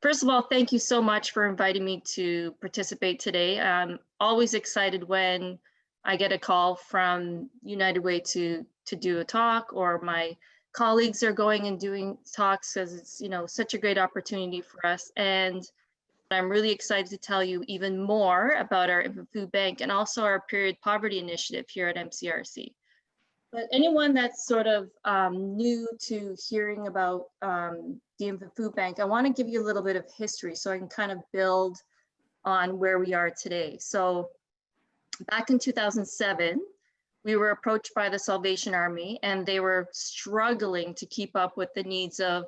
First of all, thank you so much for inviting me to participate today. I'm always excited when I get a call from United Way to do a talk, or my colleagues are going and doing talks, because it's such a great opportunity for us. And I'm really excited to tell you even more about our infant food bank and also our period poverty initiative here at MCRC. But anyone that's sort of new to hearing about the infant food bank, I want to give you a little bit of history so I can kind of build on where we are today. So back in 2007, we were approached by the Salvation Army, and they were struggling to keep up with the needs of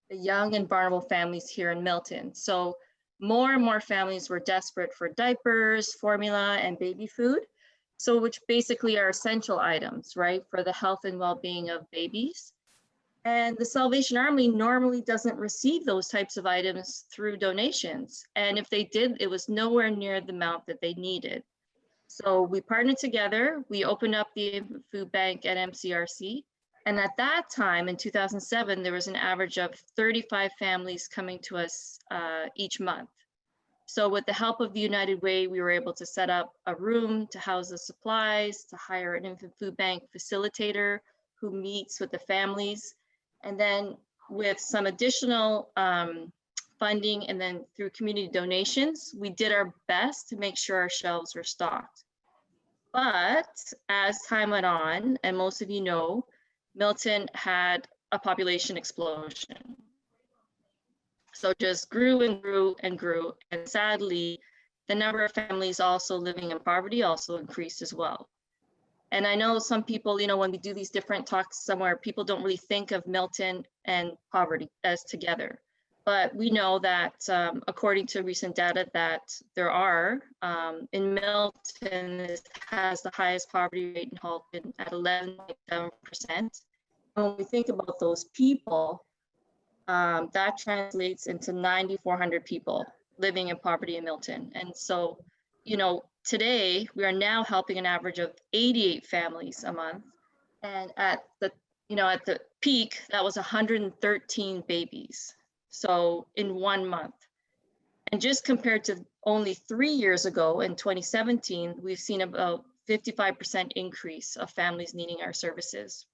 the young and vulnerable families here in Milton. So more and more families were desperate for diapers, formula, and baby food. So which basically are essential items, right, for the health and well-being of babies. And the Salvation Army normally doesn't receive those types of items through donations. And if they did, it was nowhere near the amount that they needed. So we partnered together, we opened up the food bank at MCRC. And at that time, in 2007, there was an average of 35 families coming to us each month. So with the help of the United Way, we were able to set up a room to house the supplies, to hire an infant food bank facilitator who meets with the families. And then with some additional funding, and then through community donations, we did our best to make sure our shelves were stocked. But as time went on, and most of you know, Milton had a population explosion. So just grew and grew and grew. And sadly, the number of families also living in poverty also increased as well. And I know some people, when we do these different talks somewhere, people don't really think of Milton and poverty as together. But we know that according to recent data that there are, in Milton, this has the highest poverty rate in Halton at 11.7%. When we think about those people, that translates into 9,400 people living in poverty in Milton. And so, today we are now helping an average of 88 families a month. And at the peak, that was 113 babies. So in 1 month. And just compared to only 3 years ago in 2017, we've seen about 55% increase of families needing our services.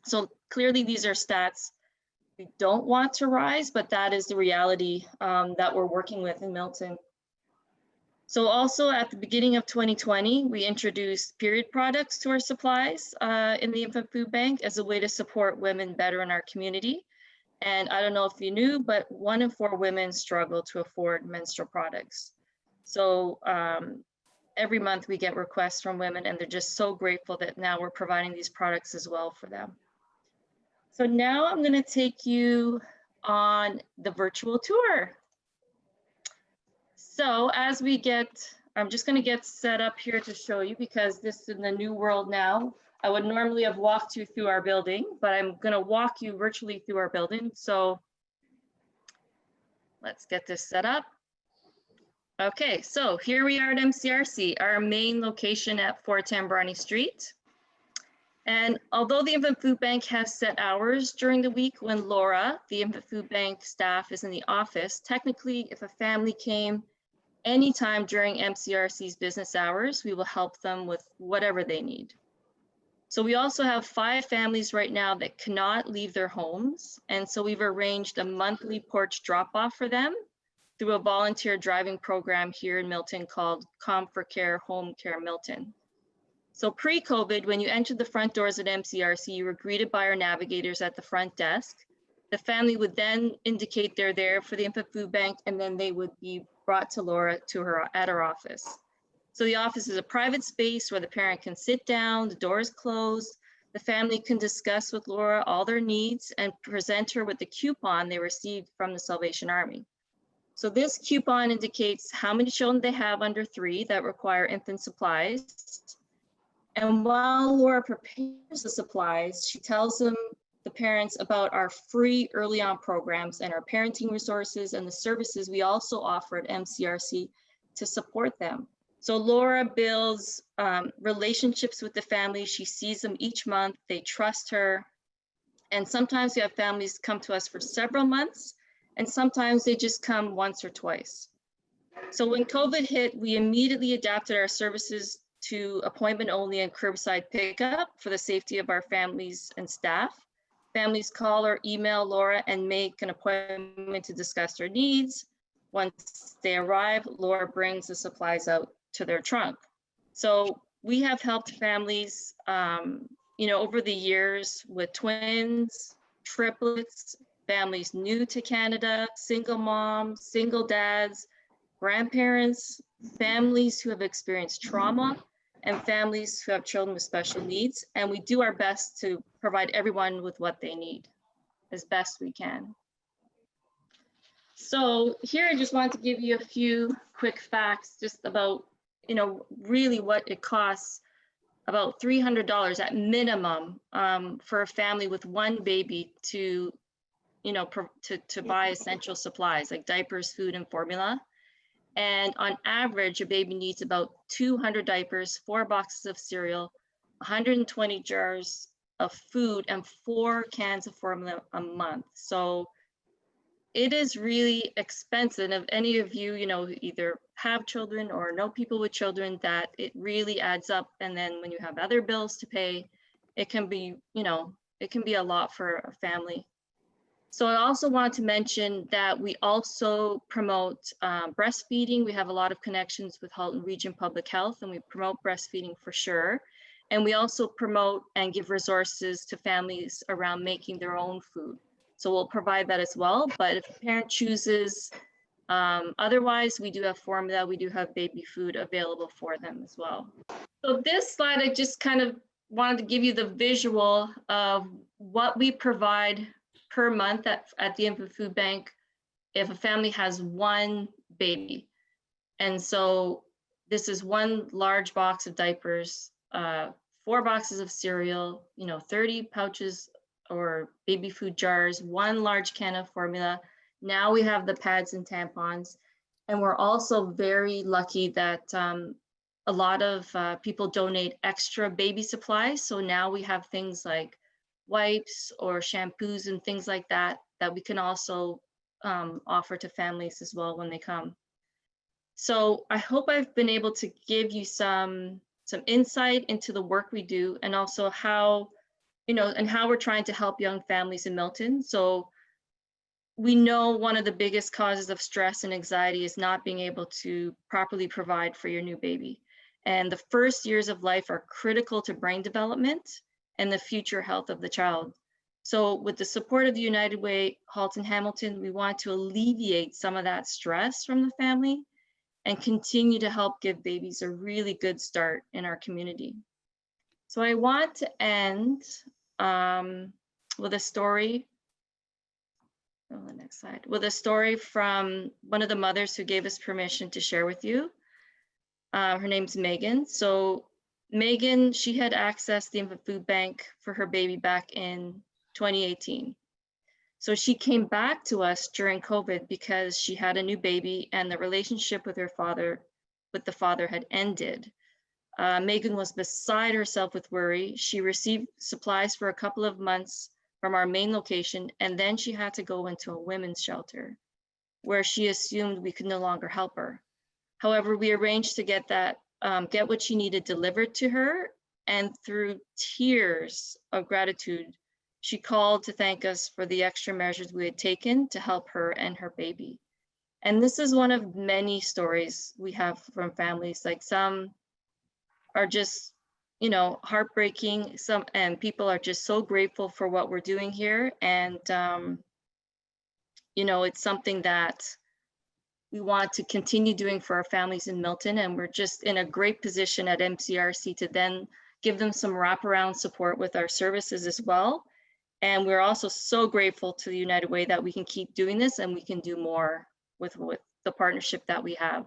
So clearly these are stats we don't want to rise, but that is the reality that we're working with in Milton. So also at the beginning of 2020, we introduced period products to our supplies in the infant food bank as a way to support women better in our community. And I don't know if you knew, but 1 in 4 women struggle to afford menstrual products. So every month we get requests from women, and they're just so grateful that now we're providing these products as well for them. So now I'm going to take you on the virtual tour. So as we I'm just going to get set up here to show you, because this is in the new world now. I would normally have walked you through our building, but I'm going to walk you virtually through our building. So let's get this set up. Okay, so here we are at MCRC, our main location at 410 Bronte Street. And although the infant food bank has set hours during the week when Laura, the infant food bank staff, is in the office, technically, if a family came anytime during MCRC's business hours, we will help them with whatever they need. So we also have 5 families right now that cannot leave their homes. And so we've arranged a monthly porch drop-off for them through a volunteer driving program here in Milton called Com4Care Home Care Milton. So pre-COVID, when you entered the front doors at MCRC, you were greeted by our navigators at the front desk. The family would then indicate they're there for the infant food bank, and then they would be brought to Laura at her office. So the office is a private space where the parent can sit down, the door is closed, the family can discuss with Laura all their needs and present her with the coupon they received from the Salvation Army. So this coupon indicates how many children they have under 3 that require infant supplies. And while Laura prepares the supplies, she tells the parents about our free early on programs and our parenting resources and the services we also offer at MCRC to support them. So Laura builds relationships with the family. She sees them each month. They trust her. And sometimes we have families come to us for several months, and sometimes they just come once or twice. So when COVID hit, we immediately adapted our services to appointment only and curbside pickup for the safety of our families and staff. Families call or email Laura and make an appointment to discuss their needs. Once they arrive, Laura brings the supplies out to their trunk. So we have helped families, over the years with twins, triplets, families new to Canada, single moms, single dads, grandparents, families who have experienced trauma, and families who have children with special needs. And we do our best to provide everyone with what they need as best we can. So here I just wanted to give you a few quick facts just about, really what it costs. About $300 at minimum for a family with one baby to, to buy essential supplies like diapers, food, and formula. And on average, a baby needs about 200 diapers, 4 boxes of cereal, 120 jars of food, and 4 cans of formula a month. So it is really expensive. If any of you, either have children or know people with children, that it really adds up. And then when you have other bills to pay, it can be, it can be a lot for a family. So I also want to mention that we also promote breastfeeding. We have a lot of connections with Halton Region Public Health, and we promote breastfeeding for sure. And we also promote and give resources to families around making their own food. So we'll provide that as well. But if a parent chooses otherwise, we do have formula, we do have baby food available for them as well. So this slide, I just kind of wanted to give you the visual of what we provide per month at the Infant Food Bank if a family has one baby. And so this is 1 large box of diapers, 4 boxes of cereal, 30 pouches or baby food jars, 1 large can of formula. Now we have the pads and tampons. And we're also very lucky that a lot of people donate extra baby supplies. So now we have things like wipes or shampoos and things like that that we can also offer to families as well when they come. So I hope I've been able to give you some insight into the work we do, and also how, and how we're trying to help young families in Milton. So we know one of the biggest causes of stress and anxiety is not being able to properly provide for your new baby. And the first years of life are critical to brain development and the future health of the child. So with the support of the United Way Halton Hamilton, we want to alleviate some of that stress from the family and continue to help give babies a really good start in our community. So I want to end with a story. On the next slide, with a story from one of the mothers who gave us permission to share with you. Her name's Megan. So Megan, she had accessed the Infant Food Bank for her baby back in 2018. So she came back to us during COVID because she had a new baby and the relationship with the father had ended. Megan was beside herself with worry. She received supplies for a couple of months from our main location, and then she had to go into a women's shelter where she assumed we could no longer help her. However, we arranged to get what she needed delivered to her, and through tears of gratitude, she called to thank us for the extra measures we had taken to help her and her baby. And this is one of many stories we have from families. Like, some are just, heartbreaking, and people are just so grateful for what we're doing here. And, it's something that we want to continue doing for our families in Milton. And we're just in a great position at MCRC to then give them some wraparound support with our services as well. And we're also so grateful to the United Way that we can keep doing this and we can do more with the partnership that we have.